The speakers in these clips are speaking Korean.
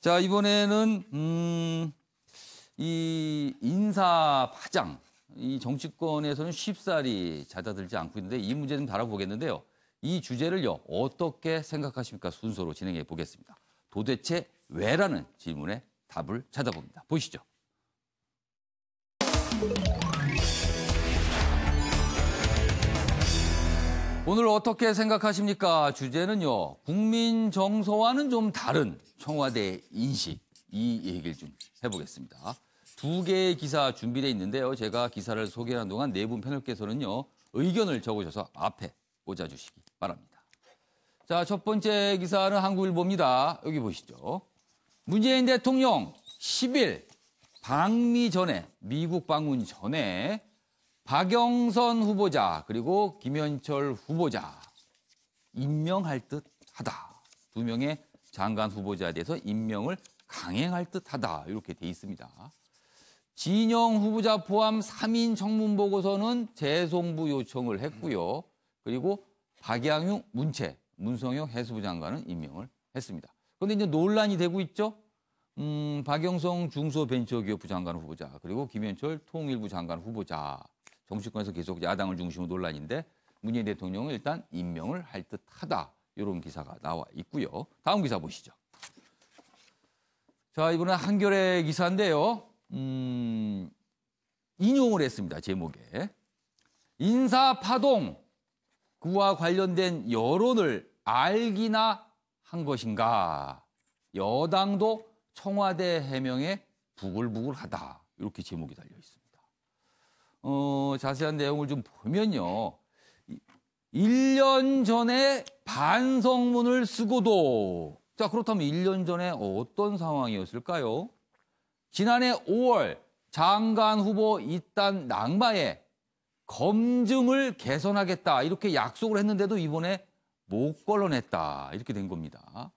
자, 이번에는 이 인사 파장, 이 정치권에서는 쉽사리 잦아들지 않고 있는데 이 문제 좀 다뤄보겠는데요. 이 주제를요, 어떻게 생각하십니까? 순서로 진행해 보겠습니다. 도대체 왜라는 질문에 답을 찾아봅니다. 보시죠. 오늘 어떻게 생각하십니까? 주제는요, 국민 정서와는 좀 다른 청와대 인식, 이 얘기를 좀 해보겠습니다. 두 개의 기사 준비되어 있는데요. 제가 기사를 소개하는 동안 네 분 패널께서는요, 의견을 적으셔서 앞에 꽂아주시기 바랍니다. 자, 첫 번째 기사는 한국일보입니다. 여기 보시죠. 문재인 대통령 10일 방미 전에, 미국 방문 전에 박영선 후보자 그리고 김현철 후보자 임명할 듯하다. 두 명의 장관 후보자에 대해서 임명을 강행할 듯하다. 이렇게 돼 있습니다. 진영 후보자 포함 3인 청문보고서는 재송부 요청을 했고요. 그리고 박양용, 문성용 해수부 장관은 임명을 했습니다. 그런데 이제 논란이 되고 있죠. 박영성 중소벤처기업 부장관 후보자 그리고 김현철 통일부 장관 후보자. 정치권에서 계속 야당을 중심으로 논란인데 문재인 대통령은 일단 임명을 할 듯하다. 이런 기사가 나와 있고요. 다음 기사 보시죠. 자, 이번엔 한겨레 기사인데요. 인용을 했습니다. 제목에. 인사파동, 그와 관련된 여론을 알기나 한 것인가. 여당도 청와대 해명에 부글부글하다. 이렇게 제목이 달려 있습니다. 자세한 내용을 좀 보면요. 1년 전에 반성문을 쓰고도, 자, 그렇다면 1년 전에 어떤 상황이었을까요? 지난해 5월 장관 후보 이딴 낙마에 검증을 개선하겠다 이렇게 약속을 했는데도 이번에 못 걸러냈다 이렇게 된 겁니다.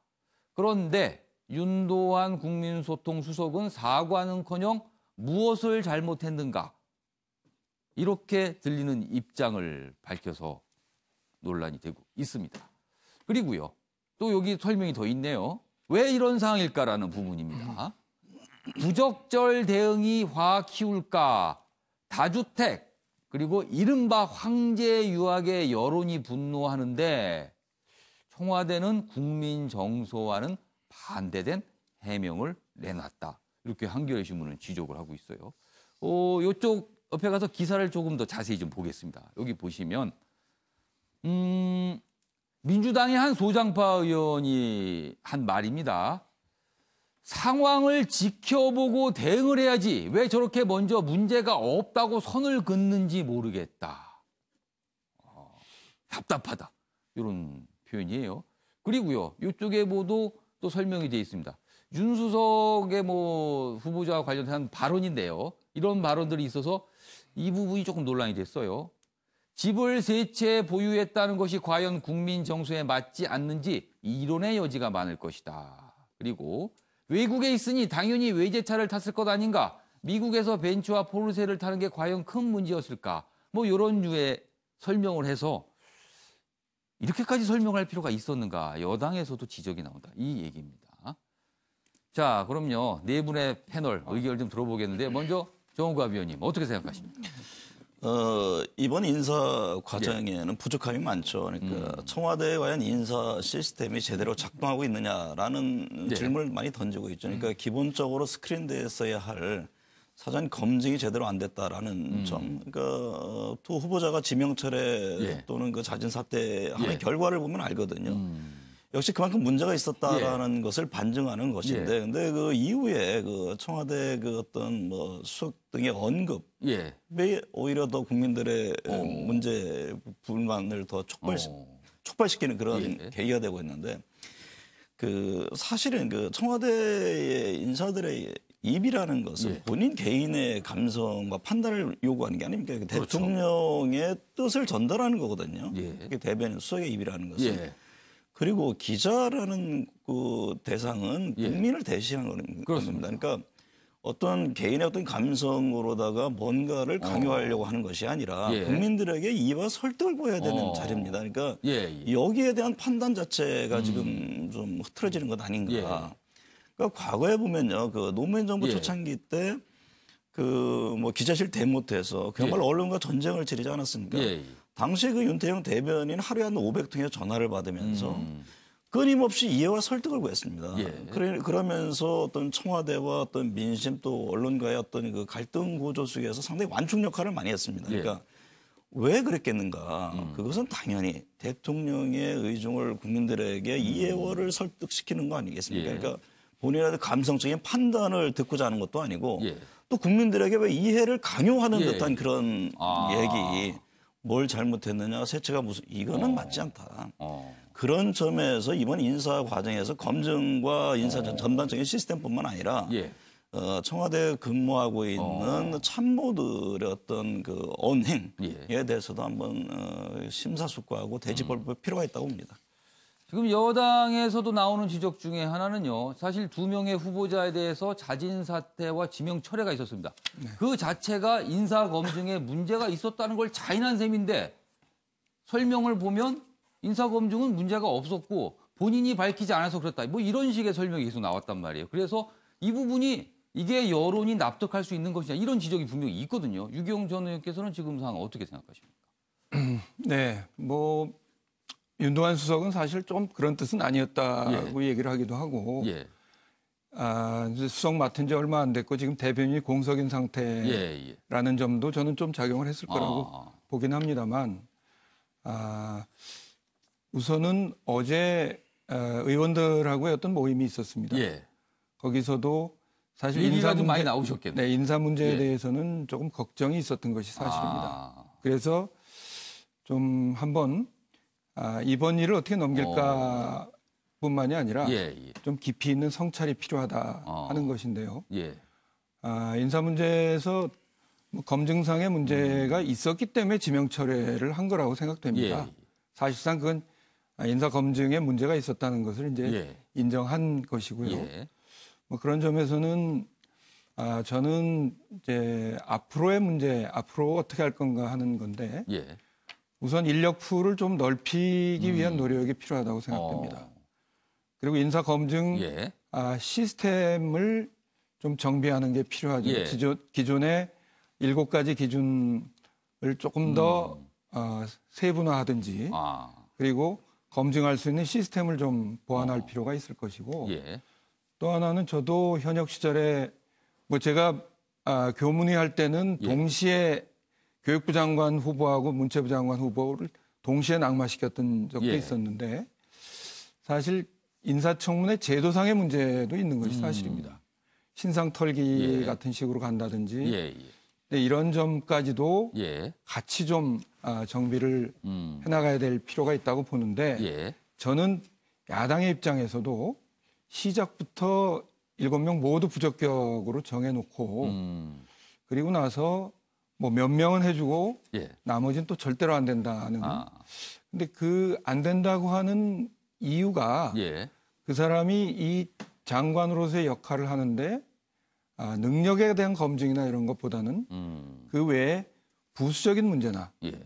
그런데 윤도한 국민소통수석은 사과는커녕 무엇을 잘못했는가 이렇게 들리는 입장을 밝혀서 논란이 되고 있습니다. 그리고요, 또 여기 설명이 더 있네요. 왜 이런 상황일까라는 부분입니다. 부적절 대응이 화 키울까, 다주택, 그리고 이른바 황제 유학의 여론이 분노하는데 청와대는 국민 정서와는 반대된 해명을 내놨다. 이렇게 한겨레 신문은 지적을 하고 있어요. 이쪽 옆에 가서 기사를 조금 더 자세히 좀 보겠습니다. 여기 보시면 민주당의 한 소장파 의원이 한 말입니다. 상황을 지켜보고 대응을 해야지 왜 저렇게 먼저 문제가 없다고 선을 긋는지 모르겠다. 답답하다. 이런 표현이에요. 그리고요, 이쪽에 모두 또 설명이 되어 있습니다. 윤수석의 후보자와 관련한 발언인데요. 이런 발언들이 있어서 이 부분이 조금 논란이 됐어요. 집을 세 채 보유했다는 것이 과연 국민 정서에 맞지 않는지 이론의 여지가 많을 것이다. 그리고 외국에 있으니 당연히 외제차를 탔을 것 아닌가? 미국에서 벤츠와 포르쉐를 타는 게 과연 큰 문제였을까? 이런 류의 설명을 해서 이렇게까지 설명할 필요가 있었는가? 여당에서도 지적이 나온다. 이 얘기입니다. 자, 그럼요. 네 분의 패널 의견을 좀 들어보겠는데 먼저 정우갑 위원님 어떻게 생각하십니까? 이번 인사 과정에는 부족함이 많죠. 그러니까 청와대에 과연 인사 시스템이 제대로 작동하고 있느냐라는 질문을 많이 던지고 있죠. 그러니까 기본적으로 스크린대에서야 할 사전 검증이 제대로 안 됐다라는 점. 그러니까 두 후보자가 지명철회 또는 그 자진 사퇴하는 결과를 보면 알거든요. 역시 그만큼 문제가 있었다라는 것을 반증하는 것인데, 근데 그 이후에 그 청와대 그 어떤 수석 등의 언급, 왜 오히려 더 국민들의 문제 불만을 더 촉발시키는 그런 계기가 되고 있는데, 그 사실은 그 청와대의 인사들의 입이라는 것은 본인 개인의 감성과 판단을 요구하는 게 아닙니까? 그렇죠. 대통령의 뜻을 전달하는 거거든요. 그게 대변인 수석의 입이라는 것은. 그리고 기자라는 그 대상은 국민을 대신하는 겁니다. 그러니까 어떤 개인의 어떤 감성으로다가 뭔가를 강요하려고 하는 것이 아니라 국민들에게 이와 설득을 보여야 되는 자리입니다. 그러니까 여기에 대한 판단 자체가 지금 좀 흐트러지는 것 아닌가. 그러니까 과거에 보면요, 그 노무현 정부 예. 초창기 때 그 뭐 기자실 대못해서 그야말로 예. 언론과 전쟁을 치르지 않았습니까? 예. 당시 그 윤태영 대변인 하루에 한 500통의 전화를 받으면서 끊임없이 이해와 설득을 구했습니다. 예. 그러면서 어떤 청와대와 어떤 민심 또 언론과의 어떤 그 갈등 구조 속에서 상당히 완충 역할을 많이 했습니다. 그러니까 왜 그랬겠는가? 그것은 당연히 대통령의 의중을 국민들에게 이해를 설득시키는 거 아니겠습니까? 예. 그러니까 본인의 감성적인 판단을 듣고자 하는 것도 아니고 예. 또 국민들에게 왜 이해를 강요하는 예. 듯한 그런 아. 얘기, 뭘 잘못했느냐, 세체가 무슨 이거는 맞지 않다. 어. 그런 점에서 이번 인사 과정에서 검증과 인사 전반적인 시스템뿐만 아니라 예. 청와대에 근무하고 있는 참모들의 어떤 그 언행에 예. 대해서도 한번 심사숙고하고 되짚을 필요가 있다고 봅니다. 지금 여당에서도 나오는 지적 중에 하나는요. 사실 2명의 후보자에 대해서 자진 사퇴와 지명 철회가 있었습니다. 그 자체가 인사 검증에 문제가 있었다는 걸 자인한 셈인데 설명을 보면 인사 검증은 문제가 없었고 본인이 밝히지 않아서 그렇다. 뭐 이런 식의 설명이 계속 나왔단 말이에요. 그래서 이 부분이 이게 여론이 납득할 수 있는 것이냐 이런 지적이 분명히 있거든요. 유경 전 의원께서는 지금 상황 어떻게 생각하십니까? 네, 뭐 윤도한 수석은 사실 좀 그런 뜻은 아니었다고 얘기를 하기도 하고, 예. 이제 수석 맡은 지 얼마 안 됐고 지금 대변인이 공석인 예. 상태라는 점도 저는 좀 작용을 했을 거라고 아. 보긴 합니다만, 우선은 어제 의원들하고의 어떤 모임이 있었습니다. 예. 거기서도 사실 얘기가 좀 많이 나오셨겠네요. 네, 인사 문제에 예. 대해서는 조금 걱정이 있었던 것이 사실입니다. 아. 그래서 좀 한번 이번 일을 어떻게 넘길까 뿐만이 아니라 예. 좀 깊이 있는 성찰이 필요하다 하는 것인데요. 예. 인사 문제에서 뭐 검증상의 문제가 있었기 때문에 지명 철회를 한 거라고 생각됩니다. 예. 사실상 그건 인사 검증에 문제가 있었다는 것을 이제 예. 인정한 것이고요. 예. 뭐 그런 점에서는 저는 이제 앞으로의 문제, 앞으로 어떻게 할 건가 하는 건데 예. 우선 인력 풀을 좀 넓히기 위한 노력이 필요하다고 생각됩니다. 그리고 인사 검증 예. 시스템을 좀 정비하는 게 필요하죠. 예. 기존의 7가지 기준을 조금 더 세분화하든지 아. 그리고 검증할 수 있는 시스템을 좀 보완할 필요가 있을 것이고 예. 또 하나는 저도 현역 시절에 뭐 제가 교문위 할 때는 예. 동시에 교육부 장관 후보하고 문체부 장관 후보를 동시에 낙마시켰던 적도 예. 있었는데 사실 인사청문회 제도상의 문제도 있는 것이 사실입니다. 신상 털기 예. 같은 식으로 간다든지 예. 네, 이런 점까지도 예. 같이 좀 정비를 해나가야 될 필요가 있다고 보는데 예. 저는 야당의 입장에서도 시작부터 7명 모두 부적격으로 정해놓고 그리고 나서 뭐 몇 명은 해주고 예. 나머지는 또 절대로 안 된다는. 아. 근데 그 안 된다고 하는 이유가 예. 그 사람이 이 장관으로서의 역할을 하는데 능력에 대한 검증이나 이런 것보다는 그 외에 부수적인 문제나 예.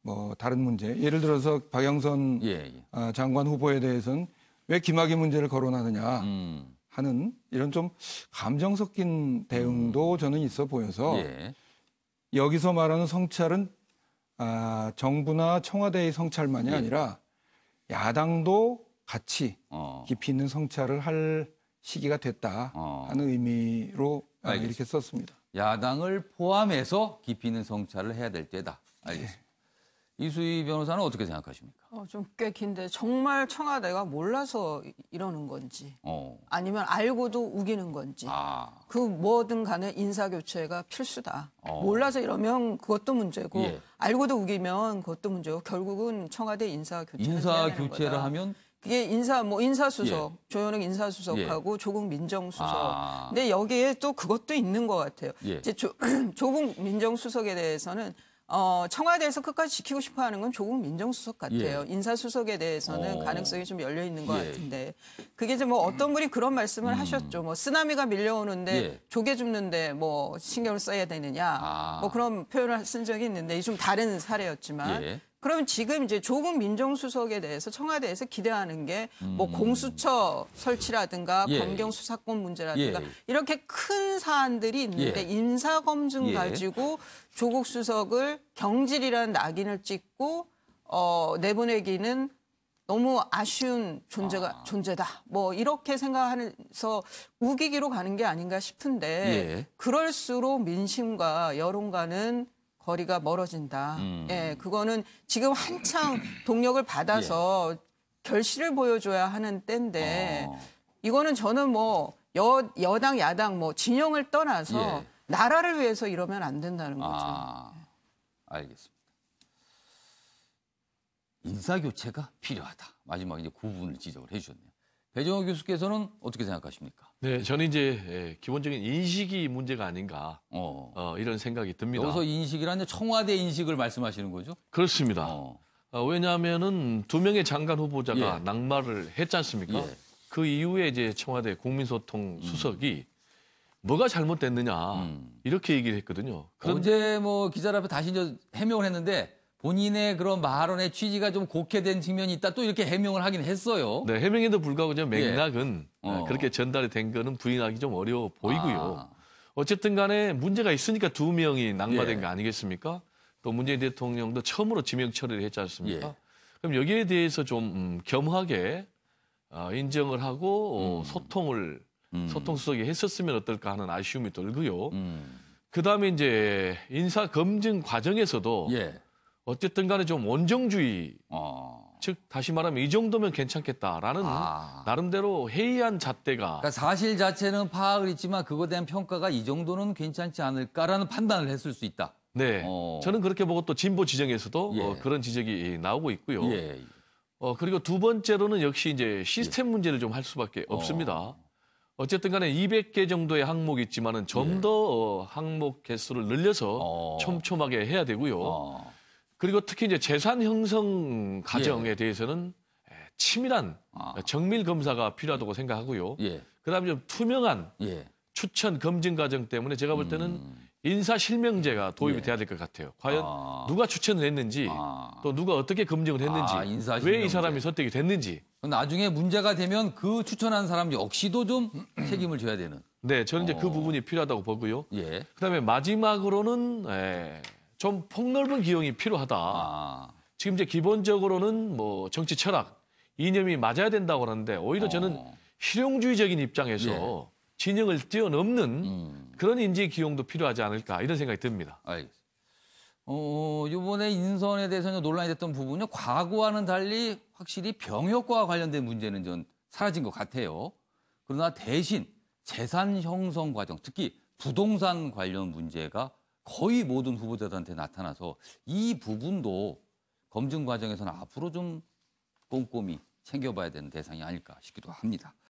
뭐 다른 문제, 예를 들어서 박영선 예. 장관 후보에 대해서는 왜 김학의 문제를 거론하느냐 하는 이런 좀 감정 섞인 대응도 저는 있어 보여서 예. 여기서 말하는 성찰은 정부나 청와대의 성찰만이 예. 아니라 야당도 같이 깊이 있는 성찰을 할 시기가 됐다 하는 의미로 알겠습니다. 이렇게 썼습니다. 야당을 포함해서 깊이 있는 성찰을 해야 될 때다. 알겠습니다. 이수희 변호사는 어떻게 생각하십니까? 좀 꽤 긴데 정말 청와대가 몰라서 이러는 건지 아니면 알고도 우기는 건지 그 뭐든 간에 인사교체가 필수다. 몰라서 이러면 그것도 문제고 예. 알고도 우기면 그것도 문제고 결국은 청와대 인사교체는 인사교체를 하면 그게 인사수석, 예. 조현욱 인사수석하고 조국 민정수석. 아. 근데 여기에 또 그것도 있는 것 같아요. 예. 이제 조국 민정수석에 대해서는 청와대에서 끝까지 지키고 싶어하는 건 조국 민정수석 같아요. 예. 인사수석에 대해서는 가능성이 좀 열려 있는 것 예. 같은데 그게 이제 뭐 어떤 분이 그런 말씀을 하셨죠. 뭐 쓰나미가 밀려오는데 예. 조개 줍는데 뭐 신경을 써야 되느냐. 뭐 그런 표현을 쓴 적이 있는데 좀 다른 사례였지만. 예. 그럼 지금 이제 조국 민정수석에 대해서 청와대에서 기대하는 게 뭐 공수처 설치라든가 예. 검경 수사권 문제라든가 예. 이렇게 큰 사안들이 있는데 예. 인사검증 예. 가지고 조국 수석을 경질이라는 낙인을 찍고 내보내기는 너무 아쉬운 존재다. 뭐 이렇게 생각하면서 우기기로 가는 게 아닌가 싶은데 예. 그럴수록 민심과 여론과는 거리가 멀어진다. 예, 그거는 지금 한창 동력을 받아서 결실을 보여줘야 하는 때인데 이거는 저는 뭐 여당 야당 뭐 진영을 떠나서 예. 나라를 위해서 이러면 안 된다는 거죠. 알겠습니다. 인사교체가 필요하다. 마지막에 이제 그 부분을 지적을 해주셨네요. 배정호 교수께서는 어떻게 생각하십니까? 네, 저는 이제 기본적인 인식이 문제가 아닌가 이런 생각이 듭니다. 여기서 인식이란 청와대 인식을 말씀하시는 거죠? 그렇습니다. 왜냐하면은 2명의 장관 후보자가 예. 낙마를 했지 않습니까? 예. 그 이후에 이제 청와대 국민소통 수석이 뭐가 잘못됐느냐 이렇게 얘기를 했거든요. 어제 뭐 기자들 앞에 다시 이제 해명을 했는데 본인의 그런 발언의 취지가 좀 곡해된 측면이 있다 또 이렇게 해명을 하긴 했어요. 네, 해명에도 불구하고 맥락은 예. 그렇게 전달이 된 거는 부인하기 좀 어려워 보이고요. 어쨌든 간에 문제가 있으니까 2명이 낙마된 예. 거 아니겠습니까? 또 문재인 대통령도 처음으로 지명 처리를 했지 않습니까? 예. 그럼 여기에 대해서 좀 겸하게 인정을 하고 소통 수석이 했었으면 어떨까 하는 아쉬움이 들고요. 그다음에 이제 인사 검증 과정에서도 예. 어쨌든 간에 좀 원정주의 즉 다시 말하면 이 정도면 괜찮겠다라는 나름대로 해이한 잣대가 그러니까 사실 자체는 파악을 했지만 그거에 대한 평가가 이 정도는 괜찮지 않을까라는 판단을 했을 수 있다. 네, 저는 그렇게 보고 또 진보 지정에서도 예. 그런 지적이 나오고 있고요. 예. 그리고 두 번째로는 역시 이제 시스템 문제를 좀 할 수밖에 없습니다. 어쨌든 간에 200개 정도의 항목이 있지만은 좀 더 항목 개수를 늘려서 촘촘하게 해야 되고요. 그리고 특히 이제 재산 형성 과정에 대해서는 치밀한 정밀 검사가 필요하다고 생각하고요. 그다음에 좀 투명한 추천 검증 과정 때문에 제가 볼 때는 인사 실명제가 도입이 돼야 될 것 같아요. 과연 누가 추천을 했는지 또 누가 어떻게 검증을 했는지 왜 이 사람이 선택이 됐는지. 나중에 문제가 되면 그 추천한 사람 역시도 좀 책임을 져야 되는. 네, 저는 이제 그 부분이 필요하다고 보고요. 그다음에 마지막으로는 좀 폭넓은 기용이 필요하다. 지금 이제 기본적으로는 뭐 정치 철학, 이념이 맞아야 된다고 하는데 오히려 저는 실용주의적인 입장에서 진영을 뛰어넘는 그런 인재 기용도 필요하지 않을까 이런 생각이 듭니다. 알겠습니다. 이번에 인선에 대해서는 논란이 됐던 부분은 과거와는 달리 확실히 병역과 관련된 문제는 좀 사라진 것 같아요. 그러나 대신 재산 형성 과정, 특히 부동산 관련 문제가 거의 모든 후보자들한테 나타나서 이 부분도 검증 과정에서는 앞으로 좀 꼼꼼히 챙겨봐야 되는 대상이 아닐까 싶기도 합니다.